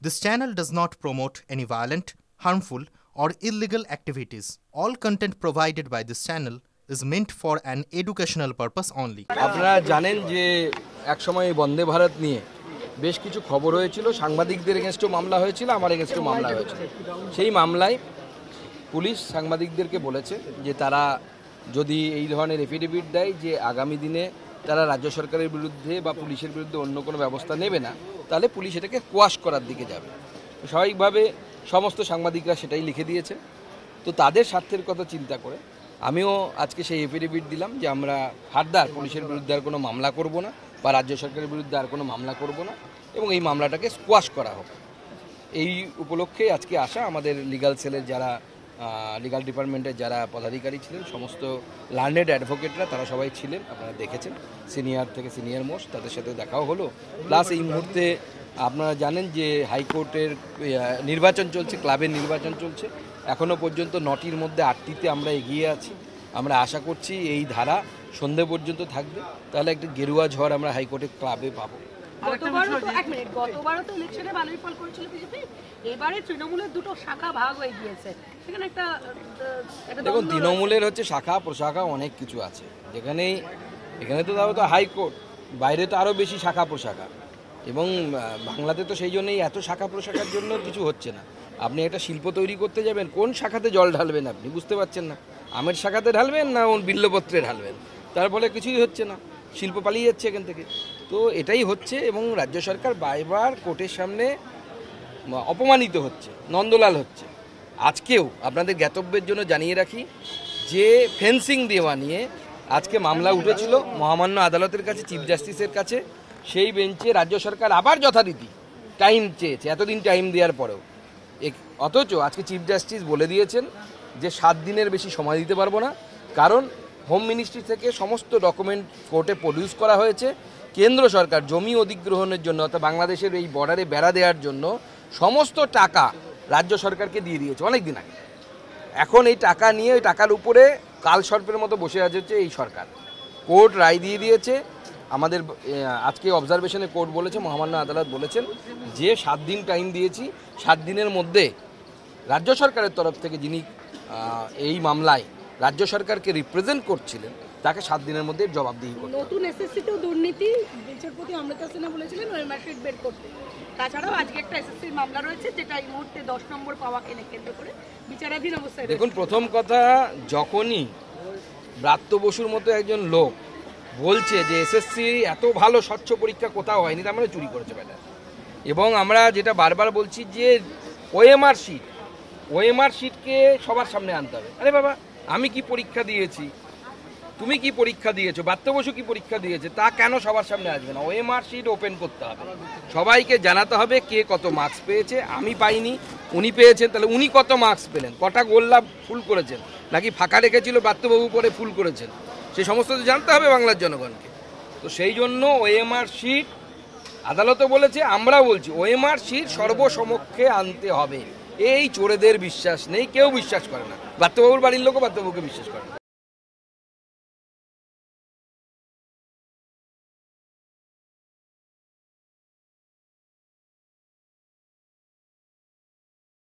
This channel does not promote any violent, harmful, or illegal activities. All content provided by this channel is meant for an educational purpose only. আপনারা জানেন যে এক সময় বন্দে ভারত নিয়ে বেশ কিছু খবর হয়েছিল, সাংবাদিকদের এগেইনস্টও মামলা হয়েছিল, আমার এগেইনস্টও মামলা হয়েছিল। সেই মামলায় পুলিশ সাংবাদিকদেরকে বলেছে যে তারা যদি এই ধরনের এফিডেভিট দেয় যে আগামী দিনে তারা রাজ্য সরকারের বিরুদ্ধে বা পুলিশের বিরুদ্ধে অন্য কোনো ব্যবস্থা নেবে না, তাহলে পুলিশ এটাকে কোয়াশ করার দিকে যাবে। স্বাভাবিকভাবে সমস্ত সাংবাদিকরা সেটাই লিখে দিয়েছে। তো তাদের স্বার্থের কথা চিন্তা করে আমিও আজকে সেই এফিডেভিট দিলাম যে আমরা ফার্দার পুলিশের বিরুদ্ধে আর কোনো মামলা করব না বা রাজ্য সরকারের বিরুদ্ধে আর কোনো মামলা করব না এবং এই মামলাটাকে স্কোয়াশ করা হোক। এই উপলক্ষে আজকে আসা আমাদের লিগ্যাল সেলের যারা লিগ্যাল ডিপার্টমেন্টের যারা পদাধিকারী ছিলেন, সমস্ত লার্নেড অ্যাডভোকেটরা তারা সবাই ছিলেন, আপনারা দেখেছেন, সিনিয়র থেকে সিনিয়র মোস্ট তাদের সাথে দেখাও হলো। প্লাস এই মুহূর্তে আপনারা জানেন যে হাইকোর্টের নির্বাচন চলছে, ক্লাবের নির্বাচন চলছে, এখনও পর্যন্ত 9টির মধ্যে 8টিতে আমরা এগিয়ে আছি। আমরা আশা করছি এই ধারা সন্ধে পর্যন্ত থাকবে, তাহলে একটা গেরুয়া ঝড় আমরা হাইকোর্টের ক্লাবে পাবো। গতবারও তো ইলেকশনে ভালোই ফল করেছিল বিজেপি, এবারে তৃণমূলের দুটো শাখা ভাগ হয়ে গিয়েছে। সেখানে দেখুন, তৃণমূলের হচ্ছে শাখা প্রশাখা অনেক কিছু আছে, এখানে তো তাও তো হাইকোর্ট, বাইরে তো আরও বেশি শাখা প্রশাখা, এবং বাংলাতে তো সেই জন্যই এত শাখা প্রশাখার জন্য কিছু হচ্ছে না। আপনি একটা শিল্প তৈরি করতে যাবেন, কোন শাখাতে জল ঢালবেন আপনি বুঝতে পারছেন না, আমের শাখাতে ঢালবেন না বিল্লপত্রে ঢালবেন, তার ফলে কিছুই হচ্ছে না, শিল্প পালিয়ে যাচ্ছে এখান থেকে। তো এটাই হচ্ছে, এবং রাজ্য সরকার বারবার কোর্টের সামনে অপমানিত হচ্ছে, নন্দলাল হচ্ছে। আজকেও আপনাদের জ্ঞাতব্যের জন্য জানিয়ে রাখি যে ফেন্সিং দেওয়া নিয়ে আজকে মামলা উঠেছিল মহামান্য আদালতের কাছে, চিফ জাস্টিসের কাছে। সেই বেঞ্চে রাজ্য সরকার আবার যথারীতি টাইম চেয়েছে, এতদিন টাইম দেওয়ার পরেও। অথচ আজকে চিফ জাস্টিস বলে দিয়েছেন যে 7 দিনের বেশি সময় দিতে পারবো না, কারণ হোম মিনিস্ট্রি থেকে সমস্ত ডকুমেন্ট কোর্টে প্রডিউস করা হয়েছে। কেন্দ্র সরকার জমি অধিগ্রহণের জন্য, অর্থাৎ বাংলাদেশের এই বর্ডারে বেড়া দেওয়ার জন্য সমস্ত টাকা রাজ্য সরকারকে দিয়ে দিয়েছে অনেক দিন আগে। এখন এই টাকা নিয়ে ওই টাকার উপরে কালসর্পের মতো বসে আছে এই সরকার। কোর্ট রায় দিয়ে দিয়েছে, আমাদের আজকে অবজারভেশনে কোর্ট বলেছে, মহামান্য আদালত বলেছেন যে 7 দিন টাইম দিয়েছি, 7 দিনের মধ্যে রাজ্য সরকারের তরফ থেকে যিনি এই মামলায় রাজ্য সরকারকে রিপ্রেজেন্ট করছিলেন তাকে 7 দিনের মধ্যে জবাবদিহি করতে। নতুন এসএসসিতেও দুর্নীতি, বিচারপতি অমৃতা সিনহা বলেছিলেন ওএমআর শিট বের করতে। তাছাড়াও আজকে একটা এসএসসির মামলা রয়েছে যেটা এই মুহূর্তে 10 নম্বর পাওয়াকে কেন্দ্র করে বিচারাধীন অবস্থায়। দেখুন, প্রথম কথা, যখনই ব্রাত্য বসুর মতো একজন লোক বলছে যে এসএসসি এত ভালো স্বচ্ছ পরীক্ষা কোথাও হয়নি, তার মানে চুরি করেছে ব্যাটা। এবং আমরা যেটা বারবার বলছি যে ওএমআর শিটকে সবার সামনে আনতে হবে। আরে বাবা, আমি কি পরীক্ষা দিয়েছি, তুমি কি পরীক্ষা দিয়েছো, ব্রাত্য বসু কি পরীক্ষা দিয়েছে, তা কেন সবার সামনে আসবে না? ওএমআর শিট ওপেন করতে হবে, সবাইকে জানাতে হবে কে কত মার্কস পেয়েছে। আমি পাইনি, উনি পেয়েছেন, তাহলে উনি কত মার্কস পেলেন, কটা গোল্লা ফুল করেছেন, নাকি ফাঁকা রেখেছিল ব্রাত্যবাবু পরে ফুল করেছেন, সে সমস্ত জানতে হবে বাংলার জনগণকে। তো সেই জন্য ওএমআর শিট আদালতও বলেছে, আমরা বলছি ওএমআর শিট সর্বসমক্ষে আনতে হবে। এই চোরেদের বিশ্বাস নেই, কেউ বিশ্বাস করে না, ব্রাত্যবাবুর বাড়ির লোকও ব্রাত্যবাবুকে বিশ্বাস করে না।